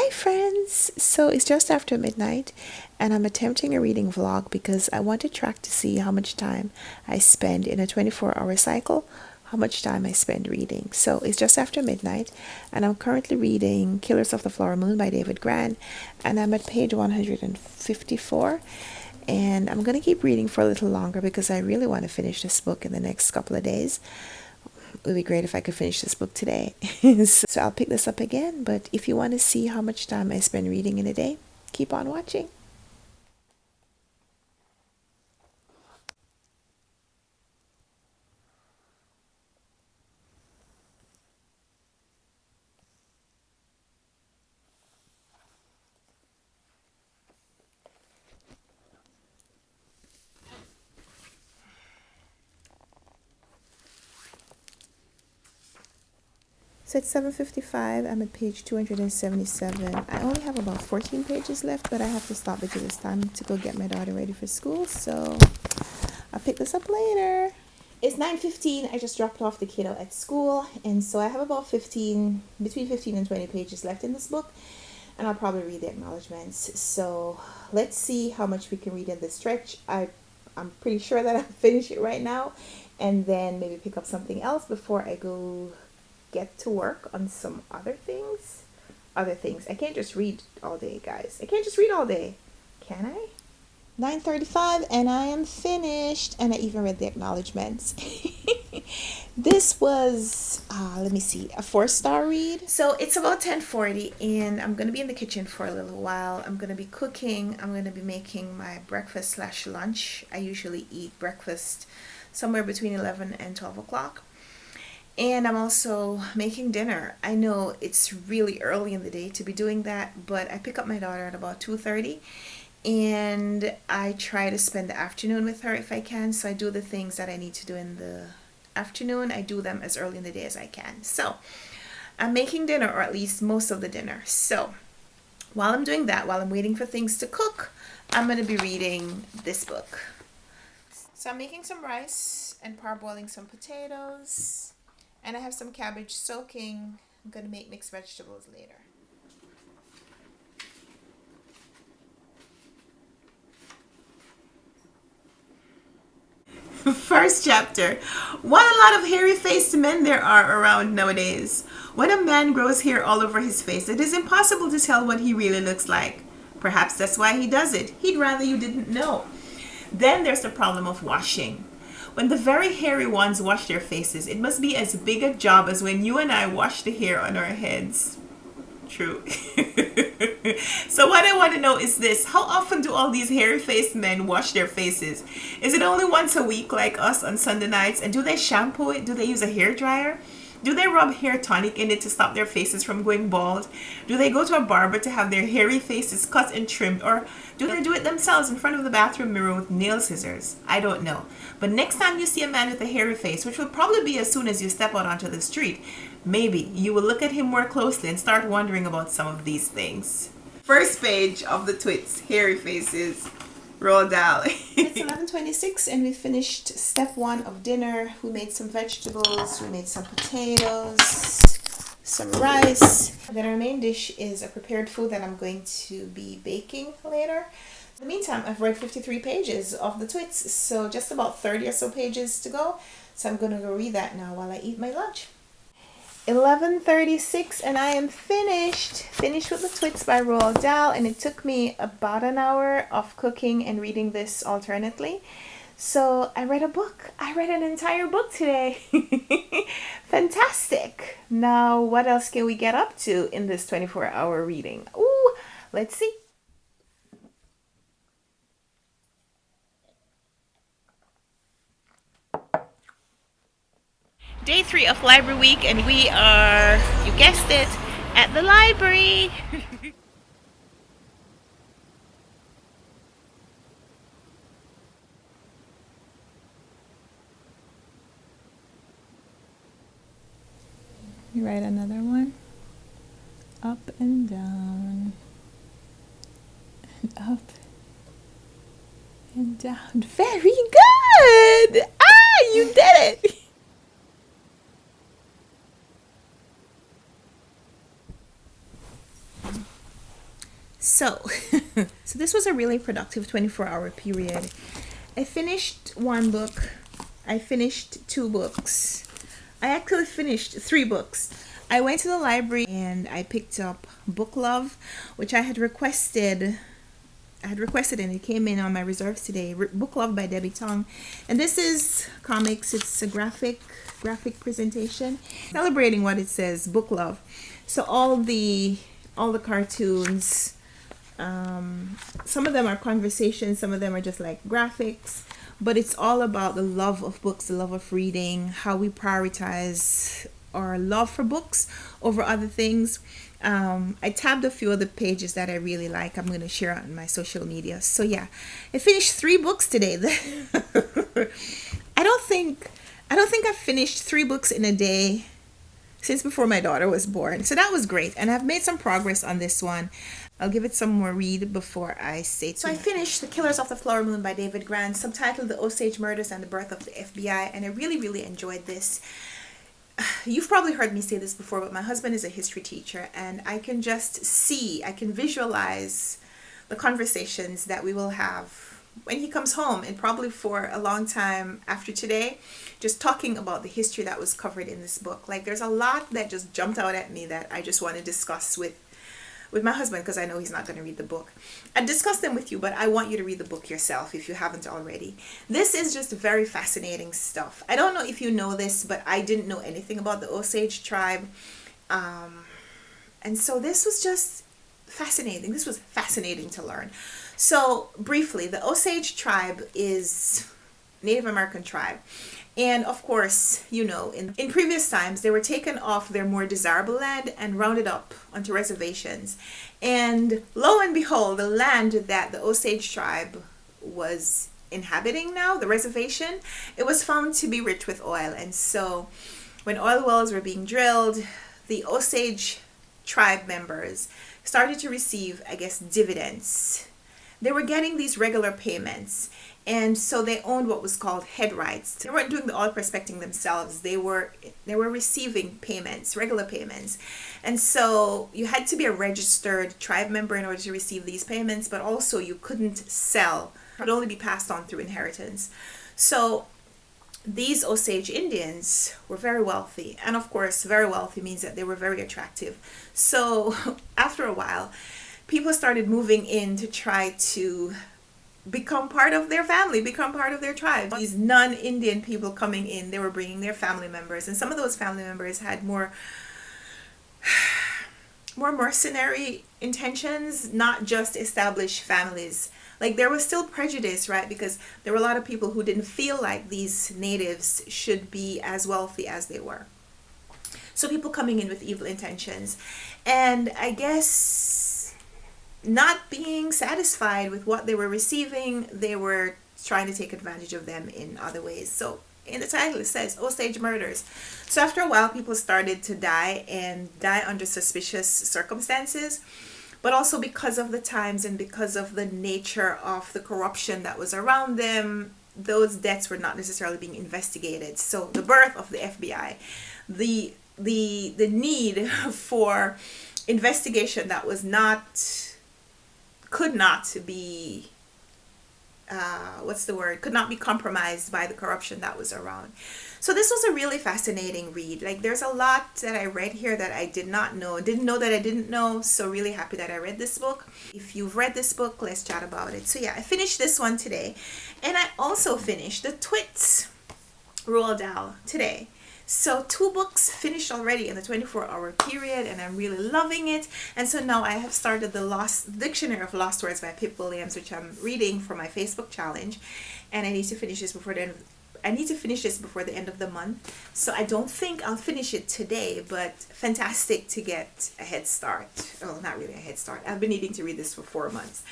Hi friends! So it's just after midnight and I'm attempting a reading vlog because I want to track to see how much time I spend in a 24-hour cycle, how much time I spend reading. So it's just after midnight and I'm currently reading Killers of the Flower Moon by David Grant, and I'm at page 154, and I'm going to keep reading for a little longer because I really want to finish this book in the next couple of days. It would be great if I could finish this book today. So I'll pick this up again, but if you want to see how much time I spend reading in a day, keep on watching. So it's 7:55. I'm at page 277. I only have about 14 pages left, but I have to stop because it's time to go get my daughter ready for school. So I'll pick this up later. It's 9:15. I just dropped off the kiddo at school, and so I have about between 15 and 20 pages left in this book, and I'll probably read the acknowledgments. So let's see how much we can read in this stretch. I'm pretty sure that I'll finish it right now, and then maybe pick up something else before I go get to work on some other things. I can't just read all day, guys. I can't just read all day. Can I? 9:35 and I am finished, and I even read the acknowledgments. This was let me see, a 4-star read. So it's about 10:40 and I'm going to be in the kitchen for a little while. I'm going to be cooking. I'm going to be making my breakfast slash lunch. I usually eat breakfast somewhere between 11 and 12 o'clock. And I'm also making dinner. I know it's really early in the day to be doing that, but I pick up my daughter at about 2:30, and I try to spend the afternoon with her if I can. So I do the things that I need to do in the afternoon. I do them as early in the day as I can. So I'm making dinner, or at least most of the dinner. So while I'm doing that, while I'm waiting for things to cook, I'm going to be reading this book. So I'm making some rice and parboiling some potatoes. And I have some cabbage soaking. I'm going to make mixed vegetables later. First chapter. What a lot of hairy-faced men there are around nowadays. When a man grows hair all over his face, it is impossible to tell what he really looks like. Perhaps that's why he does it. He'd rather you didn't know. Then there's the problem of washing. When the very hairy ones wash their faces, it must be as big a job as when you and I wash the hair on our heads. True. So what I want to know is this: how often do all these hairy-faced men wash their faces? Is it only once a week like us on Sunday nights? And do they shampoo it? Do they use a hair dryer? Do they rub hair tonic in it to stop their faces from going bald? Do they go to a barber to have their hairy faces cut and trimmed? Or do they do it themselves in front of the bathroom mirror with nail scissors? I don't know. But next time you see a man with a hairy face, which will probably be as soon as you step out onto the street, maybe you will look at him more closely and start wondering about some of these things. First page of the twits, hairy faces. Roald Dahl. It's 11:26 and we finished step 1 of dinner. We made some vegetables, we made some potatoes, some rice. Then our main dish is a prepared food that I'm going to be baking later. In the meantime, I've read 53 pages of the twits, so just about 30 or so pages to go. So I'm going to go read that now while I eat my lunch. 11:36 and I am finished with the twits by Roald Dahl, and it took me about an hour of cooking and reading this alternately. So I read a book. I read an entire book today. Fantastic. Now what else can we get up to in this 24-hour reading? Ooh, let's see. Day 3 of library week, and we are, you guessed it, at the library. You write another one. Up and down. And up and down. Very good! Ah, you did it! So, so this was a really productive 24-hour period. I finished one book. I finished two books. I actually finished three books. I went to the library and I picked up Book Love, which I had requested. And it came in on my reserves today. Book Love by Debbie Tong, and this is comics. It's a graphic presentation celebrating what it says, Book Love. So all the cartoons. Some of them are conversations, some of them are just like graphics, but it's all about the love of books, the love of reading, how we prioritize our love for books over other things. I tabbed a few of the pages that I really like. I'm going to share on my social media. So yeah, I finished 3 books today. I don't think I've finished 3 books in a day since before my daughter was born. So that was great. And I've made some progress on this one. I'll give it some more read before I say it. So I finished The Killers of the Flower Moon by David Grant, subtitled The Osage Murders and the Birth of the FBI, and I really, really enjoyed this. You've probably heard me say this before, but my husband is a history teacher, and I can visualize the conversations that we will have when he comes home, and probably for a long time after today, just talking about the history that was covered in this book. Like, there's a lot that just jumped out at me that I just want to discuss with my husband, because I know he's not going to read the book. I discussed them with you, but I want you to read the book yourself if you haven't already. This is just very fascinating stuff. I don't know if you know this, but I didn't know anything about the Osage tribe. And so this was just fascinating. This was fascinating to learn. So briefly, the Osage tribe is Native American tribe. And of course, you know, in previous times, they were taken off their more desirable land and rounded up onto reservations. And lo and behold, the land that the Osage tribe was inhabiting now, the reservation, it was found to be rich with oil. And so when oil wells were being drilled, the Osage tribe members started to receive, I guess, dividends. They were getting these regular payments. And so they owned what was called head rights. They weren't doing the oil prospecting themselves. They were receiving payments, regular payments. And so you had to be a registered tribe member in order to receive these payments, but also you couldn't sell. It could only be passed on through inheritance. So these Osage Indians were very wealthy. And of course, very wealthy means that they were very attractive. So after a while, people started moving in to try to become part of their family, become part of their tribe. These non-Indian people coming in, they were bringing their family members, and some of those family members had more mercenary intentions, not just establish families. Like, there was still prejudice, right? Because there were a lot of people who didn't feel like these natives should be as wealthy as they were. So people coming in with evil intentions. And I guess not being satisfied with what they were receiving, they were trying to take advantage of them in other ways. So in the title it says Osage Murders. So after a while, people started to die, and die under suspicious circumstances, but also because of the times and because of the nature of the corruption that was around them, those deaths were not necessarily being investigated. So the birth of the FBI, the need for investigation that could not be compromised by the corruption that was around. So this was a really fascinating read. Like, there's a lot that I read here that I didn't know that I didn't know. So really happy that I read this book. If you've read this book, let's chat about it. So yeah, I finished this one today, and I also finished the Twits Roald Dahl today. So 2 books finished already in the 24-hour period, and I'm really loving it. And so now I have started the Dictionary of Lost Words by Pip Williams, which I'm reading for my Facebook challenge, and I need to finish this before the end of the month. So I don't think I'll finish it today, but fantastic to get a head start. Well, not really a head start. I've been needing to read this for 4 months.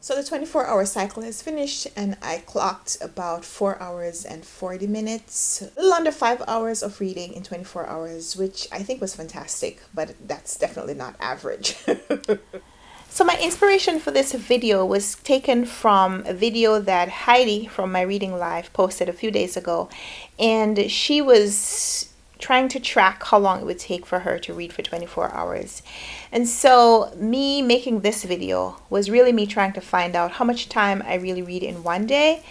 So the 24-hour cycle is finished, and I clocked about 4 hours and 40 minutes, a little under 5 hours of reading in 24 hours, which I think was fantastic, but that's definitely not average. So my inspiration for this video was taken from a video that Heidi from My Reading Life posted a few days ago, and she was trying to track how long it would take for her to read for 24 hours. And so me making this video was really me trying to find out how much time I really read in one day,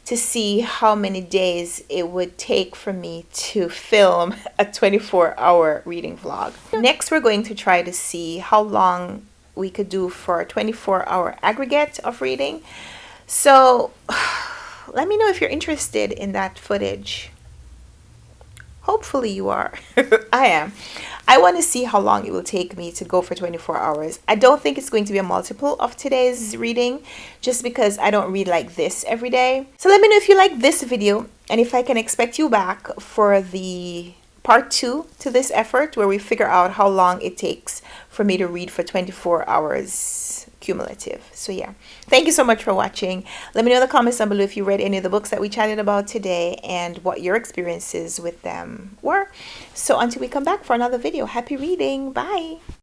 to see how many days it would take for me to film a 24-hour reading vlog. Next, we're going to try to see how long we could do for a 24-hour aggregate of reading. So let me know if you're interested in that footage. Hopefully you are. I am. I want to see how long it will take me to go for 24 hours. I don't think it's going to be a multiple of today's reading, just because I don't read like this every day. So let me know if you like this video, and if I can expect you back for the part 2 to this effort, where we figure out how long it takes for me to read for 24 hours cumulative. So yeah, thank you so much for watching. Let me know in the comments down below if you read any of the books that we chatted about today and what your experiences with them were. So until we come back for another video, happy reading. Bye.